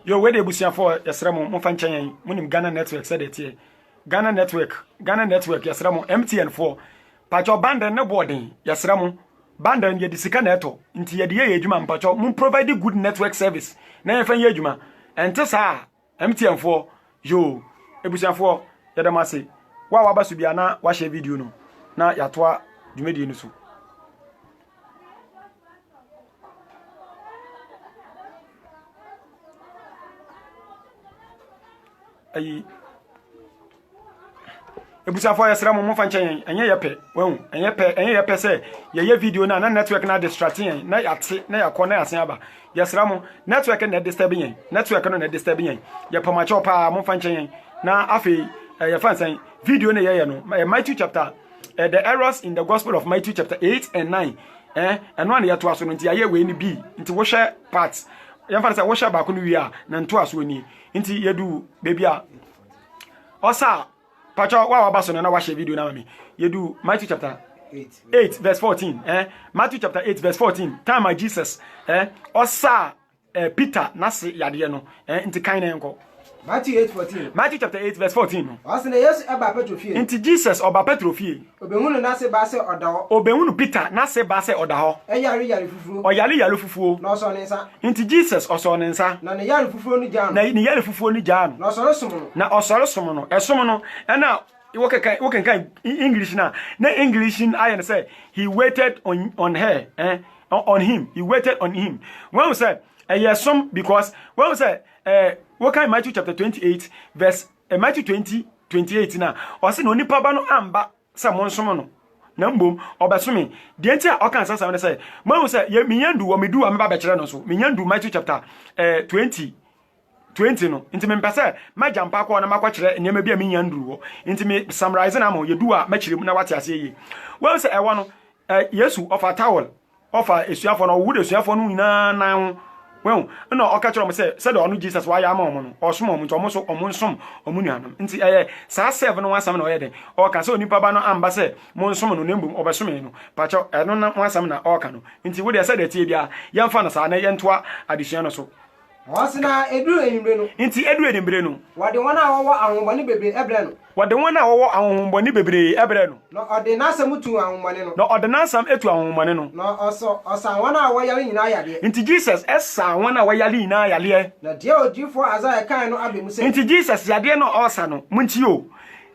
Yo, where the busia for Yasramo, Mofanchan, Munim Ghana Network said it here. Ghana Network, Yasramo, MTN4. Pacho band no boarding, Yasramo, band and Yedisika Neto, into Yedia Juma, Pacho, Moon provide good network service. Never Yejuma, and Tessa, MTN4, yo, Ebusia for Yadamasi. Wa Basubiana, watch a video no. Na Yatwa, the Medinusu. Ebusa for Yasramo Mofanchan, and Yape, well, and Yape say, ye video na network na distracting, na yate, na ya corner asaba. Yasramo, network and disturbing, network and disturbing. Yapamacho pa Mofanchan, na afi, fancy video na yano, Matthew chapter, the errors in the gospel of Matthew chapter 8 and 9, and one year to us on the year we be into washer parts. Yamfansa washer back on we are, nan to us we into yedu baby. Osa Pacho wa baso na watch video na me. Yedu Matthew chapter 8 verse 14. Matthew chapter 8 verse 14. Time of Jesus. Osa Peter nasi yade no. Inti kan na enko. Matthew 8:14. Matthew chapter 8 verse 14 no. Asena Yesu aba Petro fie. Inti Jesus oba Petro fie. Obehunu na se ba se oda ho. Obehunu Peter na se ba se oda ho. Yare fufuo. Oyale fufuo. Na oso ne nsa. Inti Jesus oso ne nsa. Na ne yare fufuo ni jam. Na ne yare fufuo ni jam. Na osoro som no. Na osoro som no. Esom no. Na woken English na English in I say he waited on her on him. He waited on him. When we say some because when we say what kind Matthew chapter 28 verse Matthew 20:28 na o say no nipa ba no amba say mo nsom no na mbom obesome de ntia o kan sasa say when we say ye menyandu wo medu wa meba be kire no so menyandu Matthew chapter 20 no inti me mpese majampa kwa na makwakire enema bia menyandu wo inti me summarize na mo yedu a makire mu na wate ase yi when we say ewo no Yesu offer towel offer esuafo no wo de esuafo no nyina nan well, no, okay, said on Jesus, why am I or small, almost some or munianum. Inti sa 7 1 7 or or can so nipa bano ambassador, monsom no nembum obasumeno, pacho, I don't know 1 7 or cano. Inti would have said that Tibia, young fanas are entwa additional so. Wasna edu enbreno. Inti edu enbreno. What the one hour ahomani bebre ebreno. What the 1 hour ahomani bebre ebreno. No ordinance mutu ahomani no. No ordinance etu ahomani no. No also osa 1 hour yale nyina yade. Inti Jesus esa 1 hour yale nyina yale. Na dia odifo Isaiah kan no abemu se. Inti Jesus yade no osa no. Munti o.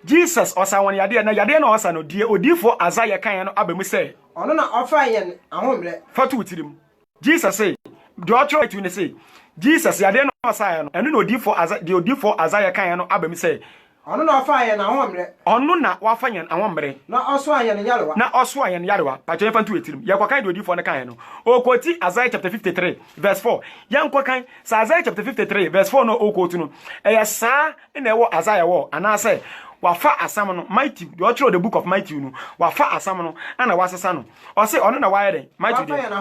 Jesus osa won yade na yade no osa no die odifo Isaiah kan no abemu se. Ono na ofa yen ahomre. Fatu tirim. Jesus say, do I try to say Jesus yade no osa no. Eno no odifo Isaiah kan no abemu se. Ono na ofa yen ahomre. Ono na wafa yen ahomre. Na oso ayen yarewa. Na oso ayen yarewa. Pacho fantu etirim. Yakwa kan do odifo na kan no. O quote Isaiah chapter 53 verse 4. Yankwa kan sa Isaiah chapter 53 verse 4 no o quote no. Eya sa na ewo Isaiah wo ana say wafa asam no Matthew the author of the book of Matthew no wafa asam no ana wasesa no o say ono na waye den Matthew den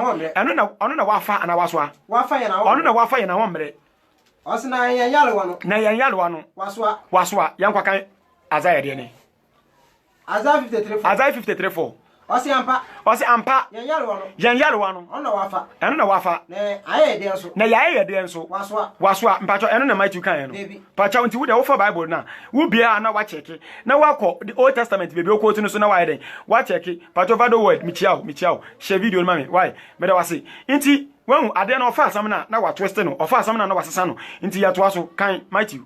ono na wafa ana waswa wafa ye na ono na wafa ye na homre osina yan yarewa no na yan yarewa no waswa yankwa kan Isaiah de ne Isaiah 53:4 osi ampa yan yarewa no ono na wafa na aye de enso waswa mpacho eno na Matthew kan no pacho nti wo de wo fa Bible na wo bia na wa check na wakọ the Old Testament baby o quote no so na wa den wa check pacho vado word michiao share video no mami why me da wase nti wen ade na ofa asam na wa twist no ofa asam na wasesa no nti ya to aso kan Matthew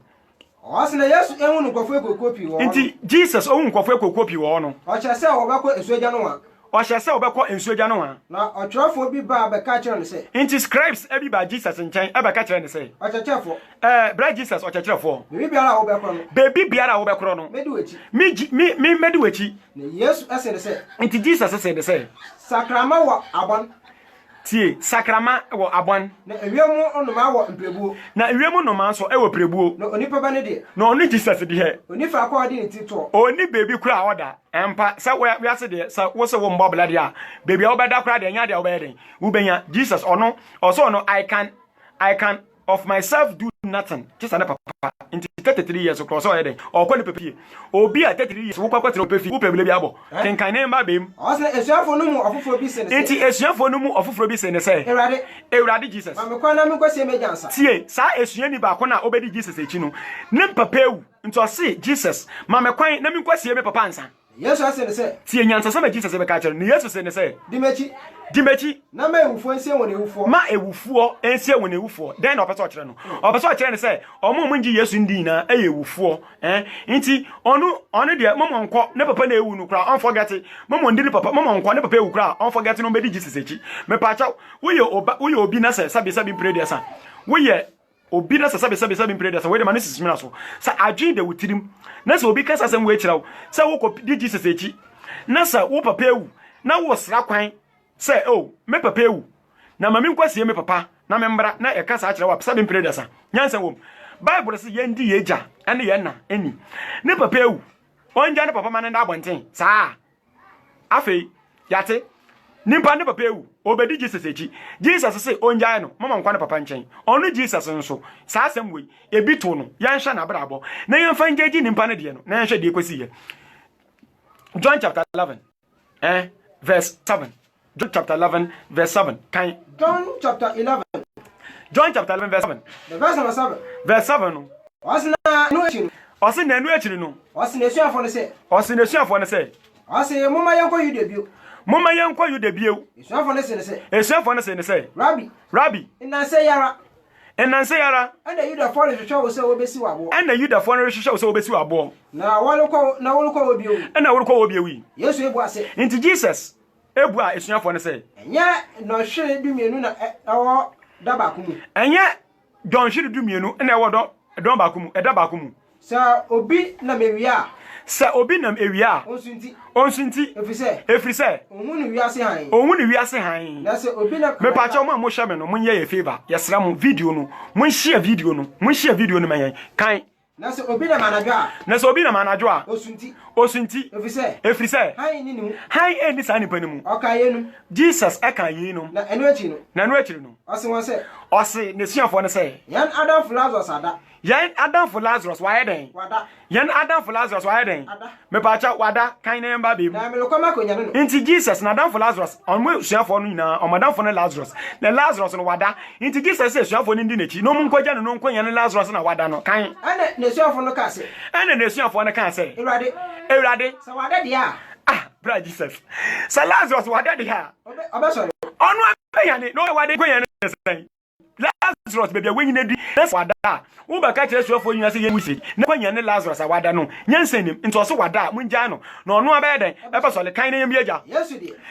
Osina Yesu enwu nkofo ekokopi wo. Nti Jesus onwu nkofo ekokopi wo no. Ochese obekọ ensuagya no wa. Ochese obekọ ensuagya no wa. Na otwerofo bi ba abeka kire no se. Nti scribes ebi ba Jesus nchen abeka kire no se. Ochechefo. Bra Jesus ochechefo. Bebi biara obekọ no. Bebi biara obekọ no. Mediwechi. Mi mediwechi. Na Yesu ese ne se. Nti Jesus ese ne se. Sakrama wa abon. Tie sakrama wo abon na ewiemu onoma wo mprebuo na ewiemu noma so e wo prebuo na onipa ba ne de na oni Jesus de he onifa akọ de nti to oni baby kura oda empa sa we ase de sa wo se wo mbobla de a baby a obeda kura de nya de obeda wo benya Jesus ono also no I can of myself do nothing. Just an papa. Into 33 years across all day. Or quite a papier. Or be at 33 years. Who quite a papier. Who probably be able. Can name my beam. Also, a share for no more of business. Ain't a share for no more of business and say. Eradi Jesus. I'm a corner because you may answer. See, sa esuni ba kona obedi Jesus echinu. Nem papeu. Into see Jesus. Mama kwan na mi kwasi me papa ansa. Yes, I say. See nyansa sama Jesus e be ka kire. Ni Jesus e ne say. Dimechi. Na ma ewufo ensie won ewufo. Ma ewufo ensie won ewufo. Den na opeso kire no. Opeso kire ne say omo nji Yesu ndi na e ewufo. Nti onu de momo nko ne papa na ewu no kra on forget. Momo ndi papa momo nko ne papa ewu kra on forget no be di Jesus echi. Me pa cha wo ye obi na say sabi pray there sa. Wo ye obi na sabi pray there sa. We de manis mina so. Sa adwin de wutirim. Na sa obi kasa asem we kira wo. Sa wo ko di Jesus echi. Na sa wo papa ewu. Na wo sra kwan. Say, oh, me papa ewu. Na mami nkwasi me papa. Na me mbra na e kasa akire wa sabi pray there sa. Nyansa wom. Bible say yendi yeja ene ye na eni. Ne papa ewu. Onja ne papa man nda abonten. Sa. Afei, yate. Nimpa ne papa ewu. Obedi Jesus echi. Jesus say onja no. Mama nkwa ne papa nchen. Onu Jesus nso. Sa asem we. Ebi to no. Yansha na brabo. Na yemfa ngeji nimpa ne de no. Na yansha de kwesi ye. John chapter 11. Verse 7. John chapter 11 verse 7. John chapter 11. John chapter 11 verse 7. The verse number 7. Verse 7 no. Osina no echi. Osina no echi no. Osina esuafo ne say. Osina esuafo ne say. Ose mama yanko Yuda bio. Mama yanko Yuda bio. Esuafo ne say. Esuafo ne say. Rabbi. Ina say yara. And the Yuda for the show so obesi wabo. And the Yuda for the show so obesi wabo. Na woluko obio. And na woluko obio wi. Yesu ebu ase. Into Jesus. Ebu a esuafo ne say. Enya no hwe dumienu na ewo dabakumu. Enya don hwe dumienu na ewo don bakumu, edabakumu. Sa obi na mewia. Sa obi nam ewia. Onsunti. Efrise. Ohunu wiase han. Na se obi na me pa cha mo mo hwe me no mo nye ye favor. Yesra mo video no. Mo share video no. Mo share video no mayen. Kan. Na se obi na manadwo a. Osunti. Efrise. Han eni sa nipa ni mu. Okaye nu. Jesus eka yi nu. Na enu echi nu. Ose ne suafo ne say. Yan Adam for Lazarus ada. Yan Adam for Lazarus why den? Yan Adam for Lazarus why den? Me pa cha wada kan na mba be mu. Na me lokoma ko nyane no. Inti Jesus na Adam for Lazarus on mo suafo no nyina on Adam for Lazarus. Na Lazarus no wada. Inti Jesus say suafo no ndi nechi. No mu nkwaja no nkwa nyane Lazarus na wada no kan. Ene ne suafo no ka se. Ene ne suafo no kan se. Ewrade. Sa wada dia. Bra Jesus. Sa Lazarus wada dia. Obeso. Onu abeyane no wada kwanyane se. Lazarus baby when you need that's wada wo ba ka kire suafo nyina se ye wusi na kwanya ne Lazarus awada no nyansa nim nto so wada munja no na ono abeden e be so le kan na yem yeja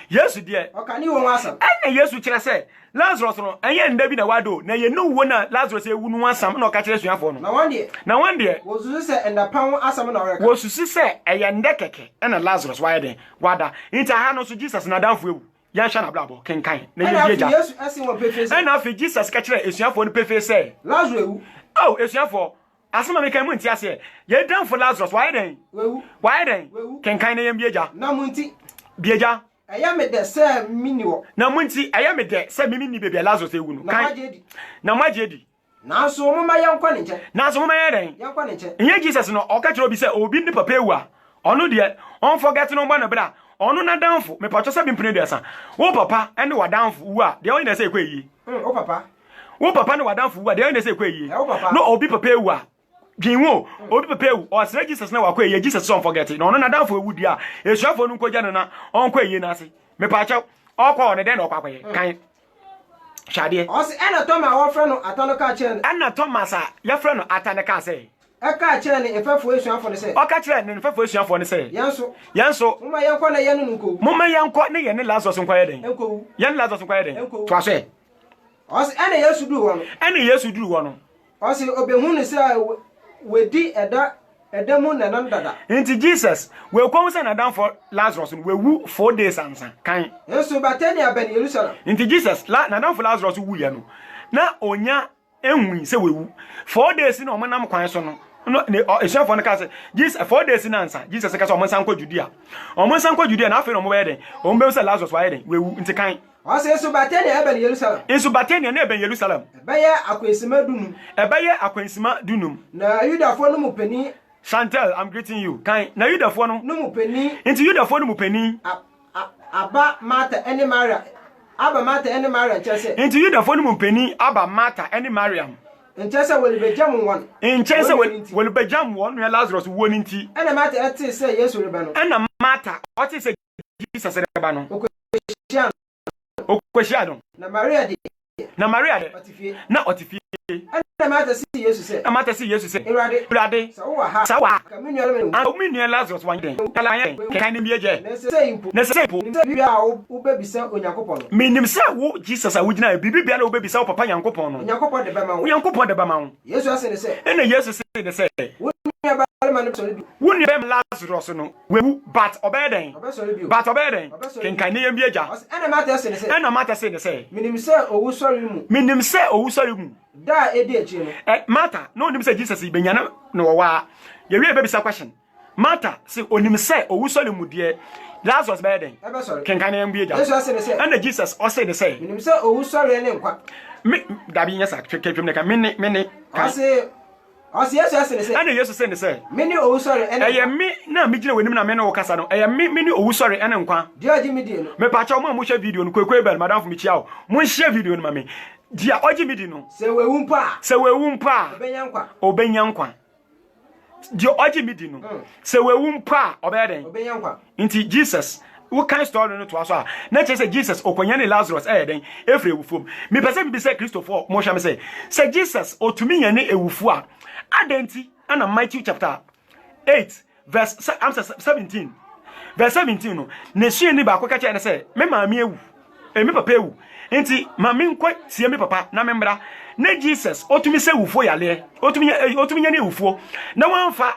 Yesu die o kan ni wo asam ene Yesu kire se Lazarus no enye nda bi na wado na ye no wo na Lazarus ewu no asam na o ka kire suafo no na wan die wo susu se enda pan asam na oreka wo susu se eye nda keke ena Lazarus wada nta ha no so Jesus na danfo ewu Yansha na blabo kenkan na ye bieja Yesu asin wo pefe say na afi Jesus ka kire esuafo no pefe say Lazarus ewu esuafo asema me kan mu ntia say ye dan for Lazarus why den kenkan na ye bieja na munti bieja eya me de say mini wo na munti eya me de say mini bebe Lazarus ewu no kan na majedi na so mo ma yankwa ne nche na so mo ma ye den yankwa ne nche nye Jesus no o ka kire obi say obi ni papa ewu a ono de on forget no mba na bra onu na danfo me pacho sabi mpene desa wo papa ene wa danfo wu a de onye na say kweyi wo papa ne wa danfo wu a de onye na say kweyi no obi papa ewu a dwinwo obi papa ewu o sere Jesus na wa kweyi Jesus don't forget no onu na danfo ewu dia esuafo nu nkoja no na on kweyi na ase me pacho okwa one de na okwa kweyi kan shade o se ena Thomas wo frɛ no atanoka chen ena Thomas a ya frɛ no ataneka say eka kire ne efafo esuafo ne se o ka kire ne efafo esuafo ne se yanso mama yanko na yenu nko mama yanko ne ye ne Lazarus nko yeden enko ye ne Lazarus nko yeden to aso o se ene Yesu duru wo no o se obehu ne se wedi eda mu na nan dada nti Jesus we kom se na dan for Lazarus we wu 4 days ansa kan Yesu batani aben Jerusalem nti Jesus na dan for Lazarus wu ye no na onya enwi se we wu 4 days na o manam kwan so no no esuafo no ka se Jesus 4 days na ansa Jesus ka se o monsan kwa Judea na afi no mo be den o mbe se Lazarus wa ye den we wu nti kan ɔse Nsubatenia ebe Yerusalem. Nsubatenia na ebe Yerusalem. Ebeye akwansima dunum. Ebeye akwansima dunum. Na Yudafo no mu pani. Chantel, I'm greeting you. Kan na Yudafo no mu pani. Into Yudafo no mu pani. Aba Martha ene Maria. Aba Martha ene Maria nchese. Into Yudafo no mu pani aba Martha ene Mariam. Nchese welibejam won. Nchese welibejam won na Lazarus wo ni nti. Ena Martha ete se Yesu reba no. Ena Martha oti se Jesus reba no. Okweshia no. Na Maria de. Na otifie. Ena Martha si Yesu se. Na Martha si Yesu se. Erade. Sawa. Kaminu Lazarus wan den. Kala yan. Kan ni bieje. Na se impo. Bibia ubebisa Onyankopon. Minim se wo Jesus a wugina bibia na ubebisa wo papa Nyankopon no. Onyankopon de bema wo. Onyankopon de bema wo. Yesu ase ne se. Ena Yesu se ne se. Wuni bem Lazarus no wewu but obeden kenkan ne yam bieja ena Martha se ne se minim se owu sori mu da edi echi no Martha no onim se Jesus benyana no wa ye wi ebisa question Martha se onim se owu sori mu de Lazarus beden kenkan ne yam bieja Jesus ase ne se ena Jesus o se ne se minim se owu sori ne nkwa me dabi nya sa twetwem ne ka me ase Yesu ase ne se ana Yesu se ne se meni owu sori ene eye me na me gina wenim na me no kasa no eye meni owu sori ene nkwa dia oji mi die no me pa cha mo mo share video no kwekwe bel madam fu mi chia o mo share video no ma me dia oji mi di no se wewu mpa obenya nkwa dia oji mi di no se wewu mpa obenya nkwa nti Jesus what kind of story no to aso na che say Jesus okonya ne Lazarus den efre ewufom me pese bi say Christopher mo hwa me say Jesus otumi nya ne ewufu a adenti ana Matthew chapter 8 verse 17 verse 17 no ne hie ni ba ko ka che ne say me maami ewu me papa ewu nti maami nkwa tie me papa na me mbra na Jesus otumi say ewufu yale otumi nya ne ewufu na wanfa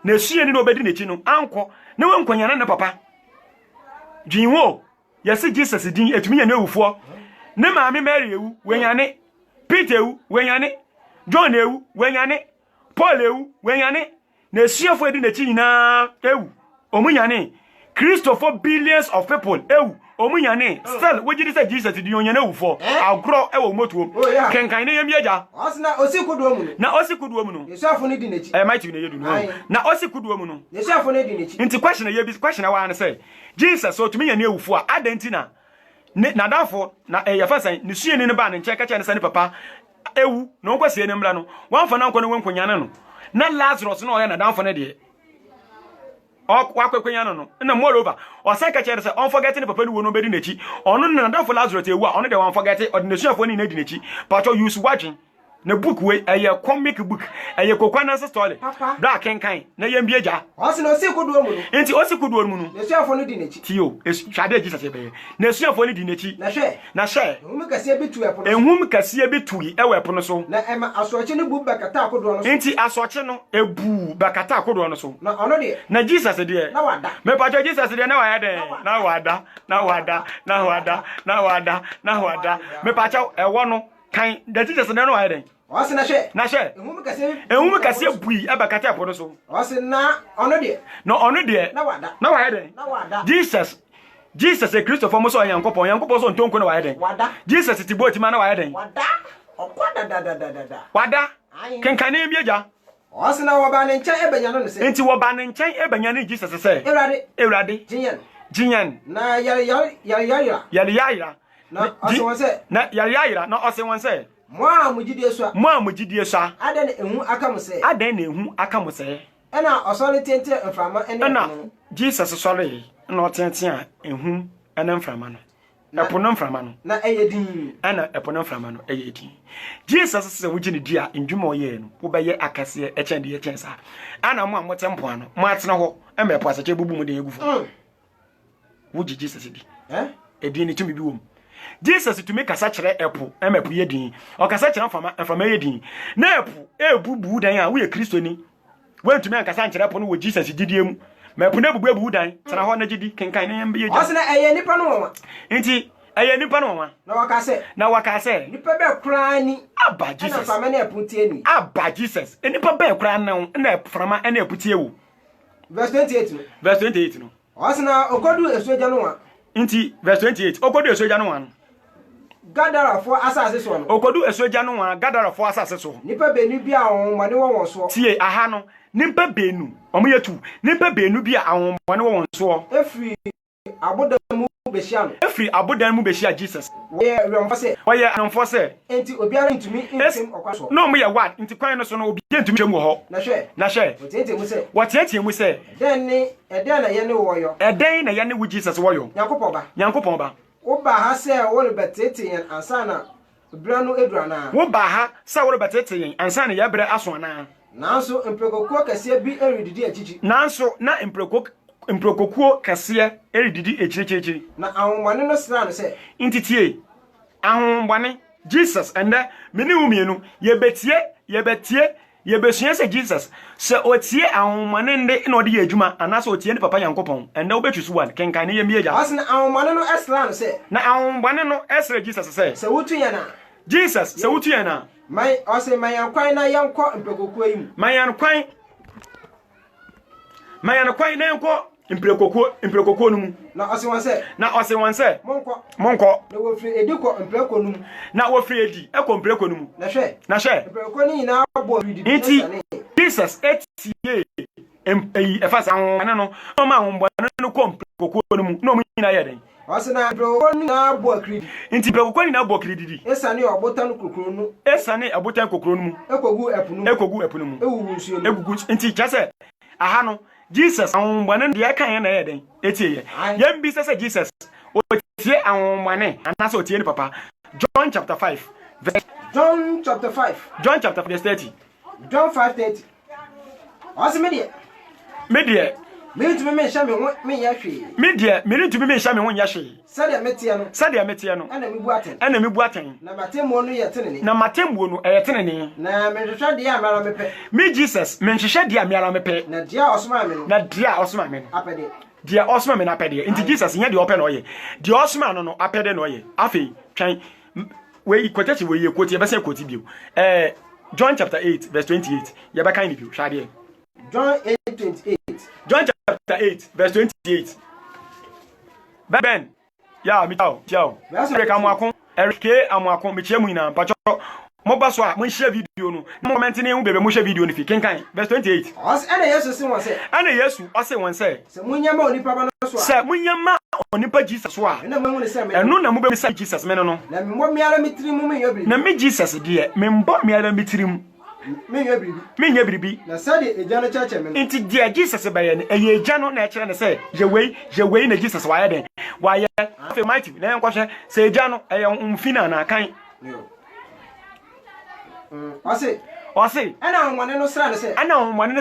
na hie ni no obedi nechi no anko na wankwanya na papa Jinwo yesi Jesus din etumi nya na ewufu ne maami Mary ewu wenyane Peter ewu wenyane John ewu wenyane Paul ewu wenyane na siefo edi na chi nyina ewu omunyane Christopher billions of people ewu omunyane still wojidi say Jesus di onyane ewufo agro ewo motuo kenkan ne yemieja osina osikuduo mu na osikuduo mu no yesiafo ne di na chi might ne yedu no na osikuduo mu no yesiafo ne di na chi nti question wa na say Jesus otumi nya ne ewufo a adantina na dafo na yafasan ne suye ne ba ne nche kacha ne sane papa ewu na nkwase ne mra no wanfa na nkwa ne wenkwanyane no na Lazarus no oya na danfo ne de wakwekwanyane no na moreover o say kacha ne say on forget ne papa ni wo no bedi nechi ono na danfo Lazarus ewu a ono de wan forget ordination afo ni na di nechi but you use watching na book we comic book kokwana story da kenkan na yambieja osi no osikuduo mu no enti osikuduo mu no yesiafo ne di nechi tio hwade Jesus ebe na yesiafo ne di nechi na hwe ehum kase bitu epo ehum kase bitu ewe epo no so na ema asoche ne bu bakata akodo no so enti asoche no ebu bakata akodo no so na ono de na Jesus de na wada me pa Jesus de na waya de na wada me pa cha ewo no kan the Jesus de na waya de osi na hwe ehum kase bui abakata akodo so osi na ono de na waya de Jesus e Christopher mo so Yankopon so ntonko na waya de Jesus ti boti ma na waya de wada kenkane mbieja osi na woba ne nchen ebenya no se enti woba ne nchen ebenya ne Jesus se Ewrade jinyan na yari na osewonse na yari na osewonse mo amugidie so adan ehu aka mo se ena osole tente mframa ena Jesus sore na otente a ehu ena mframa no epo no mframa no na eyedin ena epo no mframa no eyedin Jesus se wugine di a ndwuma oye no wo beye akase echende ye chensa ana mo amotempo ano mo atena ho ema epo asache bubu mu den egufo wuji Jesus di edin ni tumi bi wom Jesus to make kasa kire epo emepo yedin o kasa kire mfama yedin na epo ebubu dan a wo ye Kristo ni wentumi an kasa kire epo no wo Jesus gidie mu mepo na ebubu dan tena ho na gidi kenkan na yembe yedin osina eye nipa no won nti eye nipa no won na wakase nipa be kra ni aba Jesus na mfama na epo tie ni aba Jesus nipa be kra na frama na epo tie wo verse 28 no osina okodu esoja no wa nti verse 28 okodu esoja no wa no Gadara for asase so no. Okodu esuagya no wa Gadara for asase so. Nipa benu bi a ahonmone won so. Tie aha no. Nipa benu. Omo yetu. Nipa benu bi a ahonmone won so. Efri abodamu behia no. Efri abodan mu behia Jesus. Oye remfo se. Oye anfo se. Enti obiara ntumi ntim okwa so. No mo ye what? Enti kwan no so no obi ntumi twem ho. Na hwe. Na hwe. Otete mu se. Wotete mu se. Den na ye ne wo yo. Eden na ye ne wo Jesus wo yo. Yankopon ba. Yankopon ba. Wo ba ha se wo le betete yen ansana bra no edura na. Wo ba ha se wo le betete yen ansana ye bre aso na. Nanso mprekokuo kase bi erididi achichi. Nanso na mprekokuo kase erididi echichichi. Na ahonmane no sra no se. Intitie. Ahonmane Jesus ende meni umienu yebetie se Jesus se otie ahonmane nde na odi adwuma anase otie ni papa Yankopon ende obetwisu wan kenkan ne yemieja. Asna ahonmane no esra no se. Na ahonmane no esra Jesus se wutu yana. Jesus se wutu yana. Mai ose mayankwan na yanko mprekokuo yi. Mayankwan na yanko mprekokuo no mu. Na ose wan se. Monko. Na wo firi edi ko mpreko no mu. Na wo firi edi eko mpreko no mu. Na hwe. Mpreko ni na abo rididi. Enti Jesus etie efasa ahonmane no ma ahonmane no ko mprekokuo no mu. No mu nyina ye den. Asna mpreko ni na abo akridi. Enti mpreko ni na abo akridi. Esane obotan kokoro no. Esane abotan kokoro no mu. Ekogu epu no mu. Ewuwu nsuo no. Egugu enti chase aha no Jesus ahonmane de aka na ye den etie ye. Yem bi se Jesus otie ahonmane anase otie ni papa. John chapter 5 John chapter 5 verse 30. John 5:30. Ose medie me ntumi me hya me ya hwe. Medie me ntumi me hya me ho nya hwe. Sade metie no. Ana me bu aten. Na matemmo no ye tenene. Na me hwehwe de amara mepe. Me Jesus me hwehwe de amara mepe. Na dia osoma me no. Apede. Dia osoma me na apede. Inti Jesus nya de ope no ye. Dia osoma no apede no ye. Afei twan we quotation we ye quote ye be say quote bio. John chapter 8 verse 28. Ye be kan ni bio. Hwade. John 8:28. John chapter 8 verse 28. Ben. Ya mi ciao. Eric Amwakon. Eric Amwakon me chiemu ina pacho. Mo baso a mo share video no. Mo comment ni hu bebe mo share video no fi kenkan verse 28. Os ana Yesu sin won say. Ana Yesu o say won say. Se munyama onipa ba no so a. Se munyama onipa Jesus so a. Ena mo hu se me. Enu na mo be say Jesus me no no. Na me mo miara mitirimu me yobri. Na me Jesus de me mbo miara mitirimu. Me nya biribi na sade eja no chache me nti dia Jesus baye ne eja no na ekere ne se je wei na Jesus waye den waye afi mighty na enkwahwe se eja no eye umfina na kan ose ana ahonmane no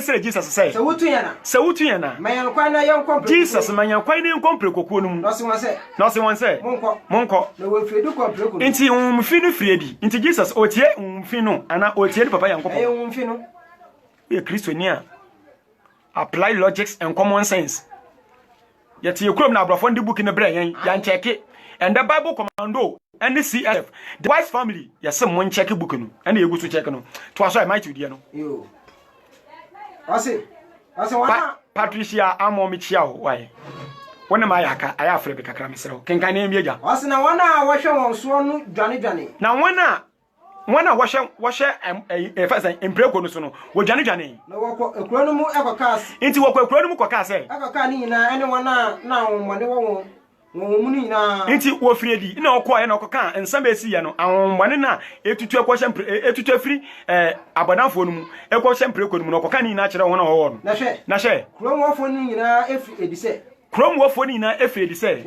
sra Jesus se se wutu yana mayankwan na yanko Jesus mayankwan na nkompre kokuo no mu no se won se monko na wo firi du kompre kokuo nti umfinu friedi nti Jesus otie umfinu ana otie papa yankopon ayi umfinu ye Kristo ni a apply logics and common sense yet you krom na abrafo ndi book ne bre yan check and the Bible commando and the CF the wise family yes mon check book no and you go to check no to aso I might you no yo ase wana Patricia amomi chia ho why wona ma yaka aya afre be kakra mesero kenkan na emieja ase na wana wo hwe won so no dwane na wana wo hwe first empreko no so no wo dwane na wo ekuro no mu ekokas nti wo ekuro no mu kokas ekoka ni nyina ene wana na wonmone wo muni na nti wo friedi na okoa na okoka nsam esi ye no ahonmane na etutu etutu afiri abodanfo no mu ekohye mpreko no mu na okoka ni na kire ho na ho no na hye kromwofo ni nyina efi edise kromwofo ni na efi edise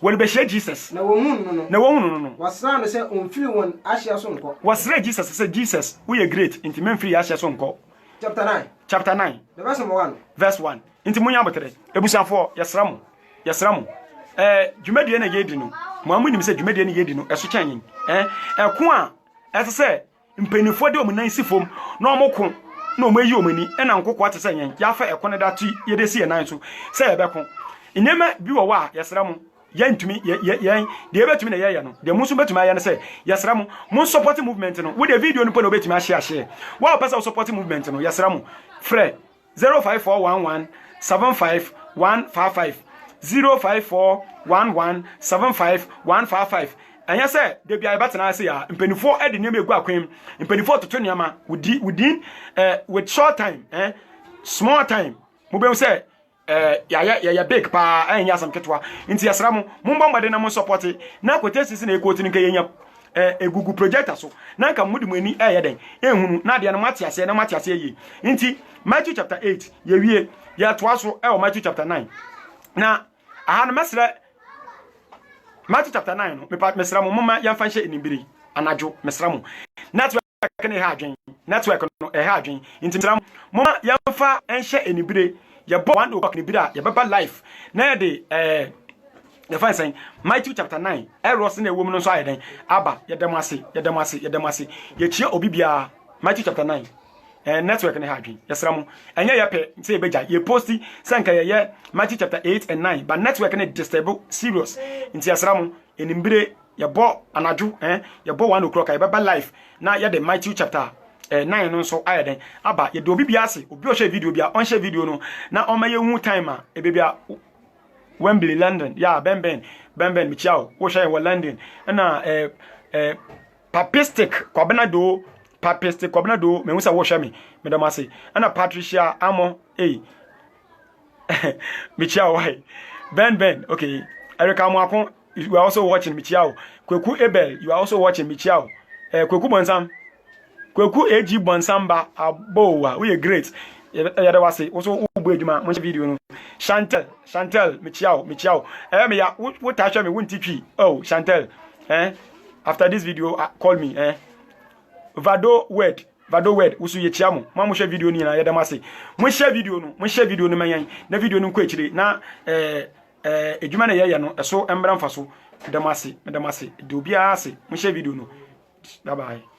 won be hye Jesus na wo hunu no wasra no se onfiri won ahia so nko wasra Jesus se Jesus we are great nti memfiri ahia so nko chapter 9 verse 1 nti munya botere ebusafo yesra mo dwumadie na yedi no mo amu nim se dwumadie na yedi no eso kyanyin eko a ese mpanifo de omunan sifom na omoko na omayi omani na nkokwa te se yen yafa eko ne datu yede si yenan so se yebeko inema bi wo wa yesra mo yantumi yen de ebetumi na yeye no de muso betumi aye no se yesra mo mo support movement no wo de video no po na obetumi share wa pesa support movement no yesra mo frɛ 05411 75155 0541175 155 anya say de bia betena say ya mpanifo e de nneema egu akwem mpanifo toto nneema within with short time small time mo be say ya big pa anya sam ketwa nti yasra mo momba mbade na mo support na kwotesi na ekoti nke yenya egugu projector so na nka mudi mu ani den ehunu na de na matiase na matiase yi nti Matthew chapter 8 ye wie ya toa so Matthew chapter 9 na aha no mesre Matthew chapter 9 no me mesra mo mama ya fa hye enibiri anajo mesra mo network ne ha adwen network no ha adwen nti mesra mo mama ya fa enhye enibire ye bo 1 o'clock enibire ya baba life na de the first saying Matthew chapter 9 eros na ewom no so ayeden aba yedamase ye chie obibia Matthew chapter 9 network ne ha adwen yesra mo enye ye pe say beja ye posti sanka ye Matthew chapter 8 and 9 but network ne disturb serious nti yesra mo enimbire ye bo anaju ye bo 1 o'clock ay baba life na ye de Matthew chapter 9 no so ayeden aba ye de obibia ase obi o share video bia on share video no na o ma ye hu time a ebebia Wembley London ya Ben michiao wo share wo London na papistic kwabnado me hu say wo share me medamase na Patricia Amo michiao why Ben okay Erica Mwakon you are also watching michiao Kweku Ebel you are also watching michiao Kweku Bonsam Kweku AG Bonsamba abowa we great yada wase wo ugbo eduma mo video no Chantel michiao me ya wo ta me won titwi oh Chantel after this video call me Vado word usu ye chiamo ma mo share video ni na yada mase mo share video no manyan na video no kwa chire na eduma na ye no eso embra mfa so damase de obi ase mo share video no bye bye.